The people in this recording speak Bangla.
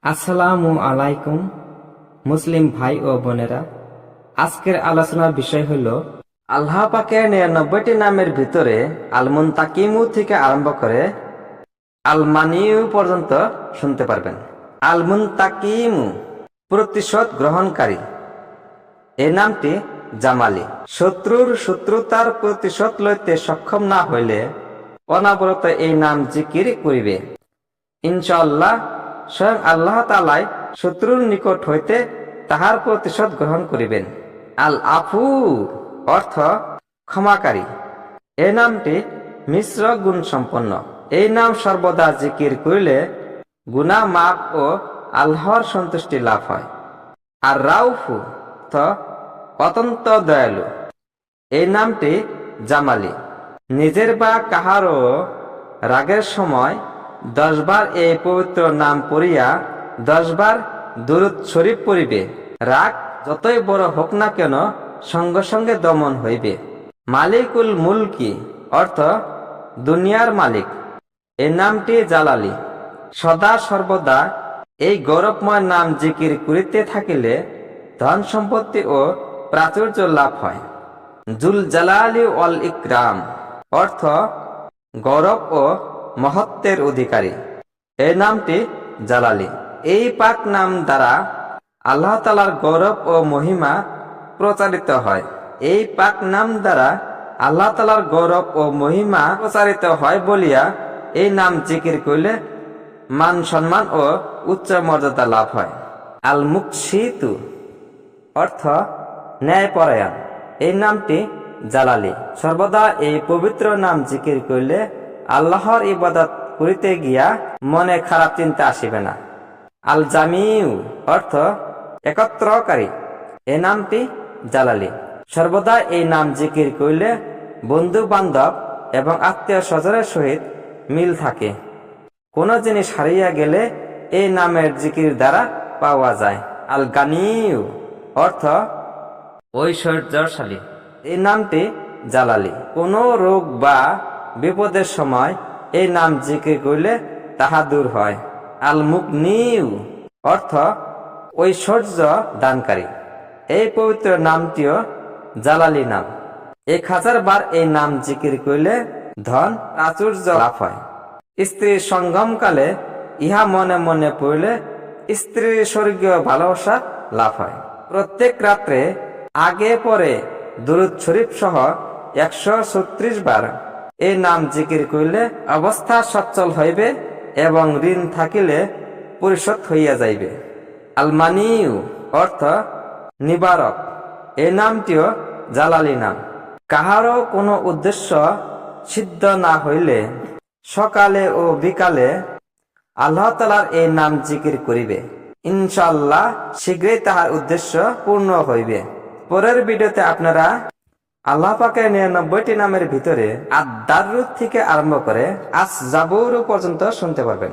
আসসালামু আলাইকুম মুসলিম ভাই ও বোনেরা, আজকের আলোচনার বিষয় হল আল্লাহ পাকের 99টি নামের ভিতরে আল মুনতাকিমু থেকে আরম্ভ করে আল মানিউ পর্যন্ত শুনতে পারবেন। আল মুনতাকিমু প্রতিশোধ গ্রহণকারী। এই নামটি জামালি। শত্রুর শত্রুতার প্রতিশোধ লইতে সক্ষম না হইলে অনাবরত এই নাম জিকির করিবে। ইনশাআল্লাহ স্বয়ং আল্লাহ তাআলাই শত্রুর নিকট হইতে তাহার প্রতিশোধ গ্রহণ করিবেন। আল আফু অর্থ ক্ষমাকারী। এই নামটি মিশ্র গুণ সম্পন্ন। এই নাম সর্বদা জিকির করিলে গুনাহ মাফ ও আল্লাহর সন্তুষ্টি লাভ হয়। আর রাউফু অর্থ অত্যন্ত দয়ালু। এই নামটি জামালি। নিজের বা কাহারও রাগের সময় 10 বার এই পবিত্র নাম পড়িয়া 10 বার দুরূদ শরীফ পড়িবে। রাগ যতই বড় হোক না কেন সঙ্গে সঙ্গে দমন হইবে। মালিকুল মুলকি অর্থ দুনিয়ার মালিক। এই নামটি জালালি। সদা সর্বদা এই গৌরবময় নাম জিকির করিতে থাকিলে ধন সম্পত্তি ও প্রাচুর্য লাভ হয়। জুল জালালি ওয়াল ইকরাম অর্থ গৌরব ও মহত্বের অধিকারী। এই নামটি জালালি। এই পাক নাম দ্বারা আল্লাহ তাআলার গৌরব ও মহিমা প্রচারিত হয়। এই পাক নাম দ্বারা আল্লাহ তাআলার গৌরব ও মহিমা প্রচারিত হয় বলিয়া এই নাম জিকির করিলে মান সম্মান ও উচ্চ মর্যাদা লাভ হয়। আল মুকসিতু অর্থ ন্যায়পরায়ণ। এই নামটি জালালি। সর্বদা এই পবিত্র নাম জিকির করিলে আল্লাহর ইবাদত করিতে গিয়া মনে খারাপ চিন্তা আসিবে না। আল জামিউ অর্থ একত্রকারী। এই নামটি জালালি। সর্বদা এই নাম জিকির করিলে বন্ধু বান্ধব এবং আত্মীয় স্বজনের সহিত মিল থাকে। কোন জিনিস হারিয়ে গেলে এই নামের জিকির দ্বারা পাওয়া যায়। আল গানিউ অর্থ ঐশ্বর্যশালী। এই নামটি জালালি। কোন রোগ বা বিপদের সময় এই নাম জিকির করিলে তাহা দূর হয়। আল মুগনিউ অর্থ ঐশ্বর্য দানকারী। এই পবিত্র নামটিও জালালি নাম। 1000 বার এই নাম জিকির করিলে ধন প্রাচুর্য লাভ হয়। স্ত্রীর সঙ্গমকালে ইহা মনে মনে পড়লে স্ত্রীর স্বর্গীয় ভালোবাসা লাভ হয়। প্রত্যেক রাত্রে আগে পরে দুরূদ শরীফ সহ 136 বার এই নাম জিকির করিলে অবস্থা সচ্ছল হইবে এবং ঋণ থাকিলে পরিশোধ হইয়া যাইবে। আল মানিউ অর্থ নিবারক। এই নামটিও জালালি নাম। কাহারও কোনো উদ্দেশ্য সিদ্ধ না হইলে সকালে ও বিকালে আল্লাহ তাআলার এই নাম জিকির করিবে। ইনশাআল্লাহ শীঘ্রই তাহার উদ্দেশ্য পূর্ণ হইবে। পরের ভিডিওতে আপনারা আল্লাহ পাকের 99টি নামের ভিতরে আদ-দাররুদ থেকে আরম্ভ করে আস জাবুর পর্যন্ত শুনতে পারবেন।